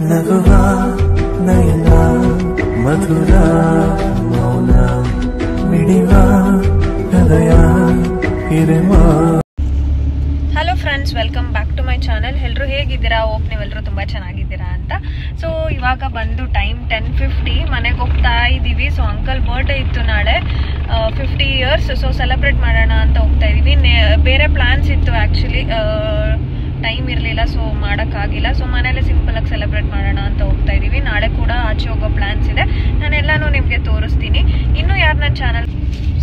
ನಗುವ ನಯನ ಮಧುರ ಮೌನ ಮಿಡಿವ ಹೃದಯ ಹಿರೇಮ. Hello friends, welcome back to my channel. ಎಲ್ಲರೂ ಹೇಗಿದ್ದೀರಾ? ಹೋಪ್ ನೀವೆಲ್ಲರೂ ತುಂಬ ಚೆನ್ನಾಗಿದ್ದೀರಾ ಅಂತ. ಸೊ ಇವಾಗ ಬಂದು ಟೈಮ್ 10:50, ಮನೆಗೆ ಹೋಗ್ತಾ ಇದ್ದೀವಿ. ಸೊ ಅಂಕಲ್ ಬರ್ಡೇ ಇತ್ತು ನಾಳೆ, 50 ಇಯರ್ಸ್. ಸೊ ಸೆಲೆಬ್ರೇಟ್ ಮಾಡೋಣ ಅಂತ ಹೋಗ್ತಾ ಇದ್ದೀವಿ. ಬೇರೆ ಪ್ಲ್ಯಾನ್ಸ್ ಇತ್ತು ಆ್ಯಕ್ಚುಲಿ, ಟೈಮ್ ಇರಲಿಲ್ಲ, ಸೊ ಮಾಡೋಕ್ಕಾಗಿಲ್ಲ. ಸೊ ಮನೇಲೆ ಸಿಂಪಲಾಗಿ ಸೆಲೆಬ್ರೇಟ್ ಮಾಡೋಣ ಅಂತ ಹೋಗ್ತಾ ಇದ್ದೀವಿ. ನಾಳೆ ಕೂಡ ಆಚೆ ಹೋಗೋ ಪ್ಲ್ಯಾನ್ಸ್ ಇದೆ, ನಾನೆಲ್ಲನೂ ನಿಮಗೆ ತೋರಿಸ್ತೀನಿ. ಇನ್ನೂ ಯಾರು ನನ್ನ ಚಾನಲ್.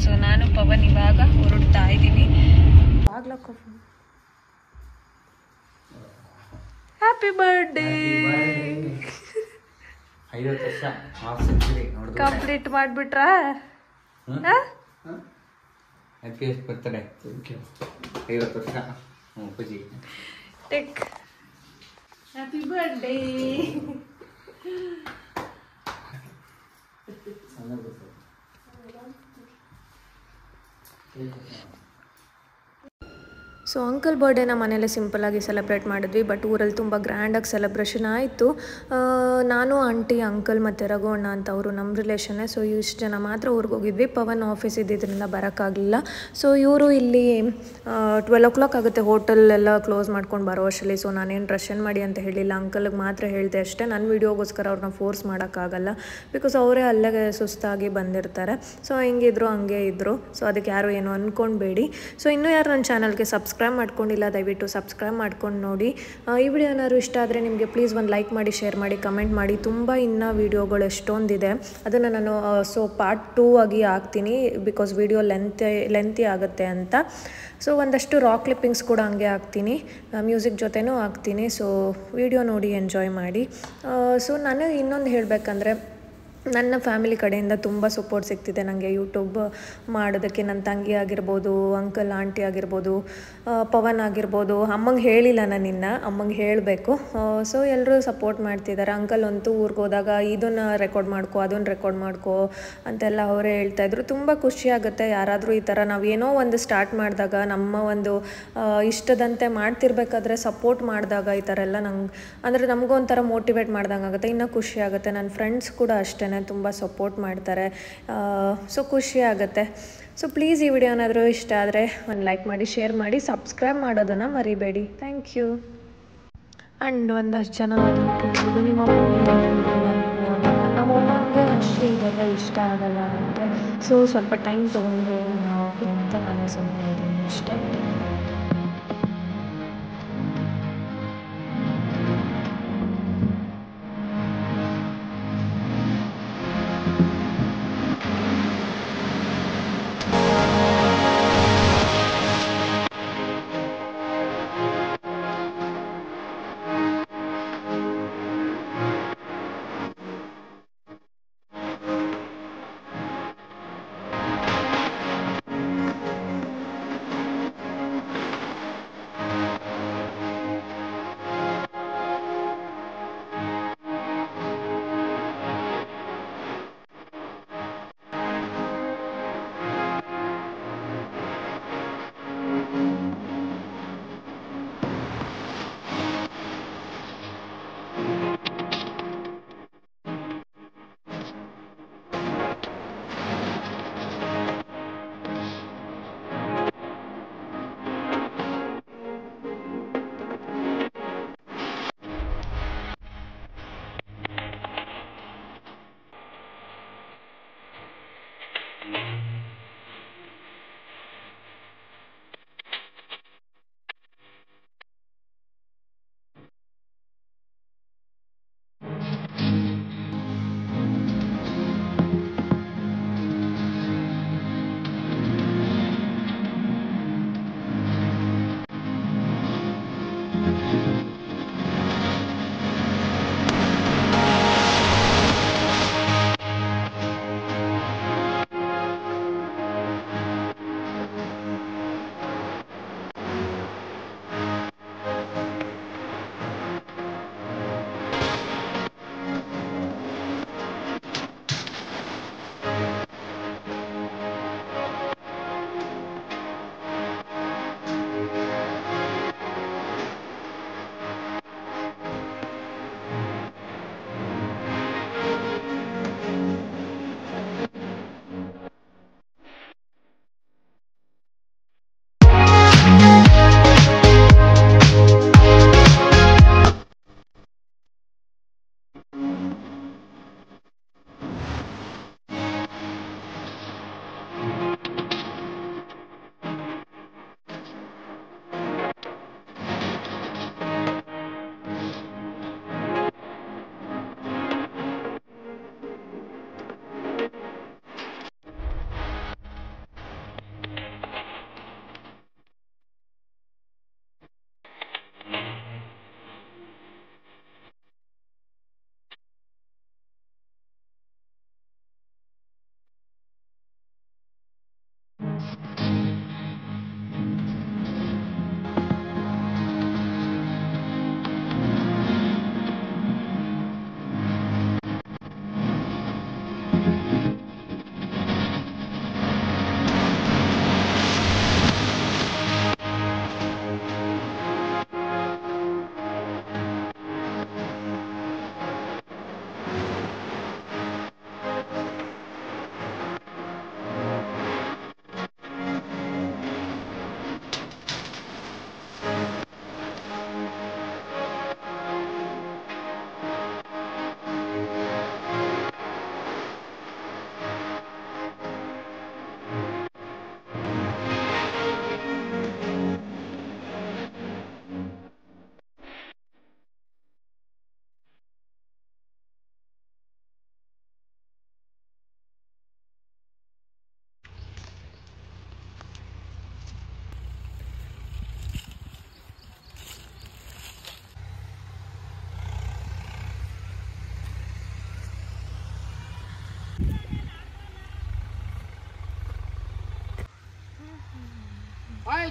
ಸೊ ನಾನು ಪವನ್ ಇವಾಗ ಹೊರಡ್ತಾ ಇದ್ದೀವಿ. Happy birthday. ಕಂಪ್ಲೀಟ್ ಮಾಡಿಬಿಟ್ರಾ? Happy birthday. 50 ವರ್ಷ ಪೂಜಿ. Take. Happy birthday. So uncle ಬರ್ಡೇನ ಮನೇಲಿ ಸಿಂಪಲಾಗಿ ಸೆಲೆಬ್ರೇಟ್ ಮಾಡಿದ್ವಿ, ಬಟ್ ಊರಲ್ಲಿ ತುಂಬ ಗ್ರ್ಯಾಂಡಾಗಿ ಸೆಲೆಬ್ರೇಷನ್ ಆಯಿತು. ನಾನು, ಆಂಟಿ, ಅಂಕಲ್ ಮತ್ತು ರಘು ಅಣ್ಣ ಅಂತ ಅವರು ನಮ್ಮ ರಿಲೇಷನ್ನೇ. ಸೊ ಇಷ್ಟು ಜನ ಮಾತ್ರ ಊರಿಗೆ ಹೋಗಿದ್ವಿ. ಪವನ್ ಆಫೀಸ್ ಇದ್ದಿದ್ದರಿಂದ ಬರೋಕ್ಕಾಗಲಿಲ್ಲ. ಸೊ ಇವರು ಇಲ್ಲಿ 12 o'clock ಆಗುತ್ತೆ ಹೋಟೆಲ್ ಎಲ್ಲ ಕ್ಲೋಸ್ ಮಾಡ್ಕೊಂಡು ಬರೋ ಅಷ್ಟರಲ್ಲಿ. ಸೊ ನಾನೇನು ರಶನ್ ಮಾಡಿ ಅಂತ ಹೇಳಿಲ್ಲ, ಅಂಕಲ್ಗೆ ಮಾತ್ರ ಹೇಳಿದೆ ಅಷ್ಟೇ. ನನ್ನ ವೀಡಿಯೋಗೋಸ್ಕರ ಅವ್ರನ್ನ ಫೋರ್ಸ್ ಮಾಡೋಕ್ಕಾಗಲ್ಲ, ಬಿಕಾಸ್ ಅವರೇ ಅಲ್ಲೇ ಸುಸ್ತಾಗಿ ಬಂದಿರ್ತಾರೆ. ಸೊ ಹೆಂಗಿದ್ರು ಹಂಗೆ ಇದ್ದರು. ಸೊ ಅದಕ್ಕೆ ಯಾರು ಏನು ಅಂದ್ಕೊಳ್ಬೇಡಿ. ಸೊ ಇನ್ನೂ ಯಾರು ನನ್ನ ಚಾನಲ್ಗೆ ಸಬ್ಸ್ಕ್ರೈಬ್ ಮಾಡ್ಕೊಂಡಿಲ್ಲ, ದಯವಿಟ್ಟು ಸಬ್ಸ್ಕ್ರೈಬ್ ಮಾಡ್ಕೊಂಡು ನೋಡಿ. ಈ ವಿಡಿಯೋ ಏನಾದ್ರು ಇಷ್ಟ ಆದರೆ ನಿಮಗೆ ಪ್ಲೀಸ್ ಒಂದು ಲೈಕ್ ಮಾಡಿ, ಶೇರ್ ಮಾಡಿ, ಕಮೆಂಟ್ ಮಾಡಿ. ತುಂಬ ಇನ್ನೂ ವೀಡಿಯೋಗಳು ಎಷ್ಟೊಂದಿದೆ, ಅದನ್ನು ನಾನು ಸೊ ಪಾರ್ಟ್ 2 ಆಗಿ ಹಾಕ್ತೀನಿ, ಬಿಕಾಸ್ ವಿಡಿಯೋ ಲೆಂತಿ ಆಗುತ್ತೆ ಅಂತ. ಸೊ ಒಂದಷ್ಟು ರಾಕ್ ಕ್ಲಿಪ್ಪಿಂಗ್ಸ್ ಕೂಡ ಹಂಗೆ ಹಾಕ್ತೀನಿ, ಮ್ಯೂಸಿಕ್ ಜೊತೆನೂ ಹಾಕ್ತೀನಿ. ಸೊ ವಿಡಿಯೋ ನೋಡಿ ಎಂಜಾಯ್ ಮಾಡಿ. ಸೊ ನಾನು ಇನ್ನೊಂದು ಹೇಳಬೇಕಂದ್ರೆ, ನನ್ನ ಫ್ಯಾಮಿಲಿ ಕಡೆಯಿಂದ ತುಂಬ ಸಪೋರ್ಟ್ ಸಿಗ್ತಿದೆ ನನಗೆ ಯೂಟ್ಯೂಬ್ ಮಾಡೋದಕ್ಕೆ. ನನ್ನ ತಂಗಿ ಆಗಿರ್ಬೋದು, ಅಂಕಲ್ ಆಂಟಿ ಆಗಿರ್ಬೋದು, ಪವನ್ ಆಗಿರ್ಬೋದು. ಅಮ್ಮಂಗೆ ಹೇಳಿಲ್ಲ ನಾನು ಇನ್ನು, ಅಮ್ಮಂಗೆ ಹೇಳಬೇಕು. ಸೊ ಎಲ್ಲರೂ ಸಪೋರ್ಟ್ ಮಾಡ್ತಿದ್ದಾರೆ. ಅಂಕಲ್ ಅಂತೂ ಊರಿಗೆ ಹೋದಾಗ ಇದನ್ನು ರೆಕಾರ್ಡ್ ಮಾಡ್ಕೊ, ಅದನ್ನು ರೆಕಾರ್ಡ್ ಮಾಡ್ಕೊ ಅಂತೆಲ್ಲ ಅವರೇ ಹೇಳ್ತಾಯಿದ್ರು. ತುಂಬ ಖುಷಿಯಾಗುತ್ತೆ ಯಾರಾದರೂ ಈ ಥರ ನಾವು ಏನೋ ಒಂದು ಸ್ಟಾರ್ಟ್ ಮಾಡಿದಾಗ, ನಮ್ಮ ಒಂದು ಇಷ್ಟದಂತೆ ಮಾಡ್ತಿರ್ಬೇಕಾದ್ರೆ ಸಪೋರ್ಟ್ ಮಾಡಿದಾಗ ಈ ಥರ ಎಲ್ಲ ನಂಗೆ ಅಂದರೆ ನಮಗೂ ಒಂಥರ ಮೋಟಿವೇಟ್ ಮಾಡ್ದಂಗೆ ಆಗುತ್ತೆ, ಇನ್ನೂ ಖುಷಿ ಆಗುತ್ತೆ. ನನ್ನ ಫ್ರೆಂಡ್ಸ್ ಕೂಡ ಅಷ್ಟೇ ತುಂಬ ಸಪೋರ್ಟ್ ಮಾಡ್ತಾರೆ. ಸೊ ಖುಷಿ ಆಗುತ್ತೆ. ಸೊ ಪ್ಲೀಸ್ ಈ ವಿಡಿಯೋ ಏನಾದರೂ ಇಷ್ಟ ಆದರೆ ಒಂದು ಲೈಕ್ ಮಾಡಿ, ಶೇರ್ ಮಾಡಿ, ಸಬ್ಸ್ಕ್ರೈಬ್ ಮಾಡೋದನ್ನು ಮರಿಬೇಡಿ. Thank you. ಆ್ಯಂಡ್ ಒಂದಷ್ಟು ಜನ ನಮ್ಮಮ್ಮಂಗೆ ಅಷ್ಟೇ ಇದೆಲ್ಲ ಇಷ್ಟ ಆಗಲ್ಲ ಅಂತ, ಸೊ ಸ್ವಲ್ಪ ಟೈಮ್ ತೊಗೊಂಡು ಅಂತ ನಾನು ಸುಮ್ಮನೆ ಇದ್ದೀನಿ ಅಷ್ಟೇ.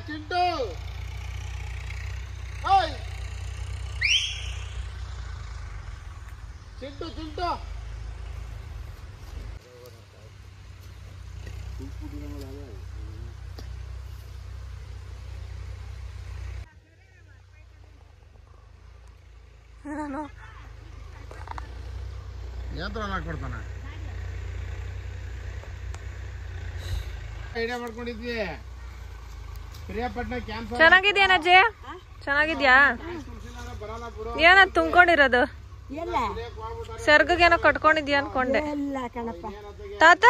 ಚಿಂಟು ಹಾಯ್ ಚಿಂಟು ಚಿಂಟು ಯಂತ್ರ ಹಾಕೊಡ್ತಾನೆ ಐಡಿಯಾ ಮಾಡ್ಕೊಂಡಿದ್ವಿ ಪ್ರಿಯಾಪಟ್ನ ಕ್ಯಾನ್ಸರ್ ಚೆನ್ನಾಗಿದ್ಯಾ ಅಜ್ಜಿ? ಚೆನ್ನಾಗಿದ್ಯಾ? ಏನದ್ ತುಂಬ್ಕೊಂಡಿರೋದು? ಸರ್ಗೇನೋ ಕಟ್ಕೊಂಡಿದ್ಯಾ ಅನ್ಕೊಂಡೆ. ತಾತ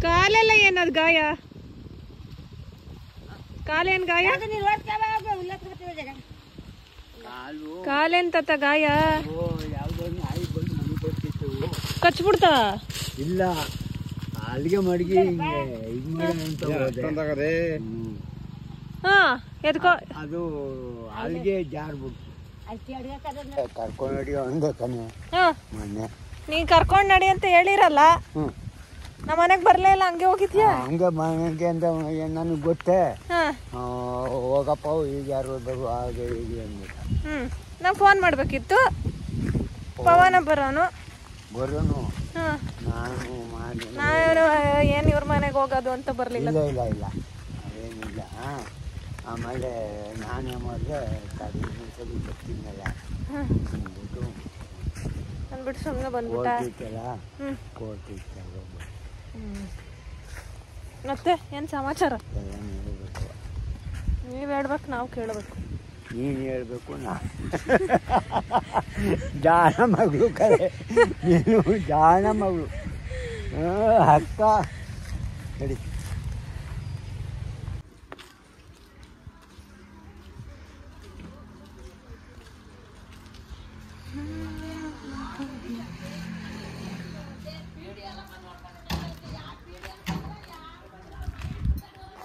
ಕಾಲೆಲ್ಲ ಏನದ್ ಗಾಯ? ಕಾಲೇನ್ ಗಾಯ? ಕಾಲೇನ್ ತಾತ ಗಾಯ? ಕಚ್ಬಿಡ್ತ? ಇಲ್ಲ ಅಲ್ಲಿಗೆ ಮಡಗಿ ಹಾ ಎದ್ಕೋ ಅದು ಅಲ್ಲಿಗೆ ಜಾರ್ಬಿಡ್ತು ಕರ್ಕೊಂಡು ಅಂದೆ ಕಣೆ ಮೊನ್ನೆ. ನೀ ಕರ್ಕೊಂಡ್ ನಡಿ ಅಂತ ಹೇಳಿರಲ್ಲ, ನಮ್ಮ ಮನೆಗ್ ಬರ್ಲೇ ಇಲ್ಲ, ಹಂಗೆ ಹೋಗಿದ್ಯಾ? ಹಂಗೆ ಮನೆಗೆ ಅಂತ ನನಗೆ ಗೊತ್ತೇ. ಹೋಗಪ್ಪ ಈಗ ಯಾರು ಹೋಗ್ಬೇಕು ಹಾಗೆ ಹೀಗೆ ಅಂದ್ಬಿಟ್ಟು. ನಾ ಫೋನ್ ಮಾಡ್ಬೇಕಿತ್ತು, ಪವನ ಬರೋನು. ನಾನು ಮಾಡಿ ನಾನು ಏನ್ ಇವ್ರ ಮನೆಗೆ ಹೋಗೋದು ಅಂತ ಬರ್ಲಿಲ್ಲ. ಇಲ್ಲ ಇಲ್ಲ ಇಲ್ಲ ಅದೇನಿಲ್ಲ. ಆಮೇಲೆ ನಾನೇ ಮಾಡಿದೆ ಇನ್ನೊಂದ್ಸಲಿ ಬರ್ತೀನಲ್ಲ ಅಂದ್ಬಿಟ್ಟು ಅಂದ್ಬಿಟ್ಟು ಸುಮ್ಮನೆ ಬಂದ್ಬಿಟ್ಟ. ಕೋರ್ಟಿತ್ತಲ್ಲ ಮತ್ತೆ ಏನ್ ಸಮಾಚಾರ? ಎಲ್ಲ ಹೇಳ್ಬೇಕು. ನೀವ್ ಹೇಳ್ಬೇಕು, ನಾವು ಕೇಳಬೇಕು. ನೀನು ಹೇಳ್ಬೇಕು, ನಾನು ಜಾಣ ಮಗಳು ಕರೆ ನೀನು ಜಾಣ ಮಗಳು ಅಕ್ಕ ನಡಿ.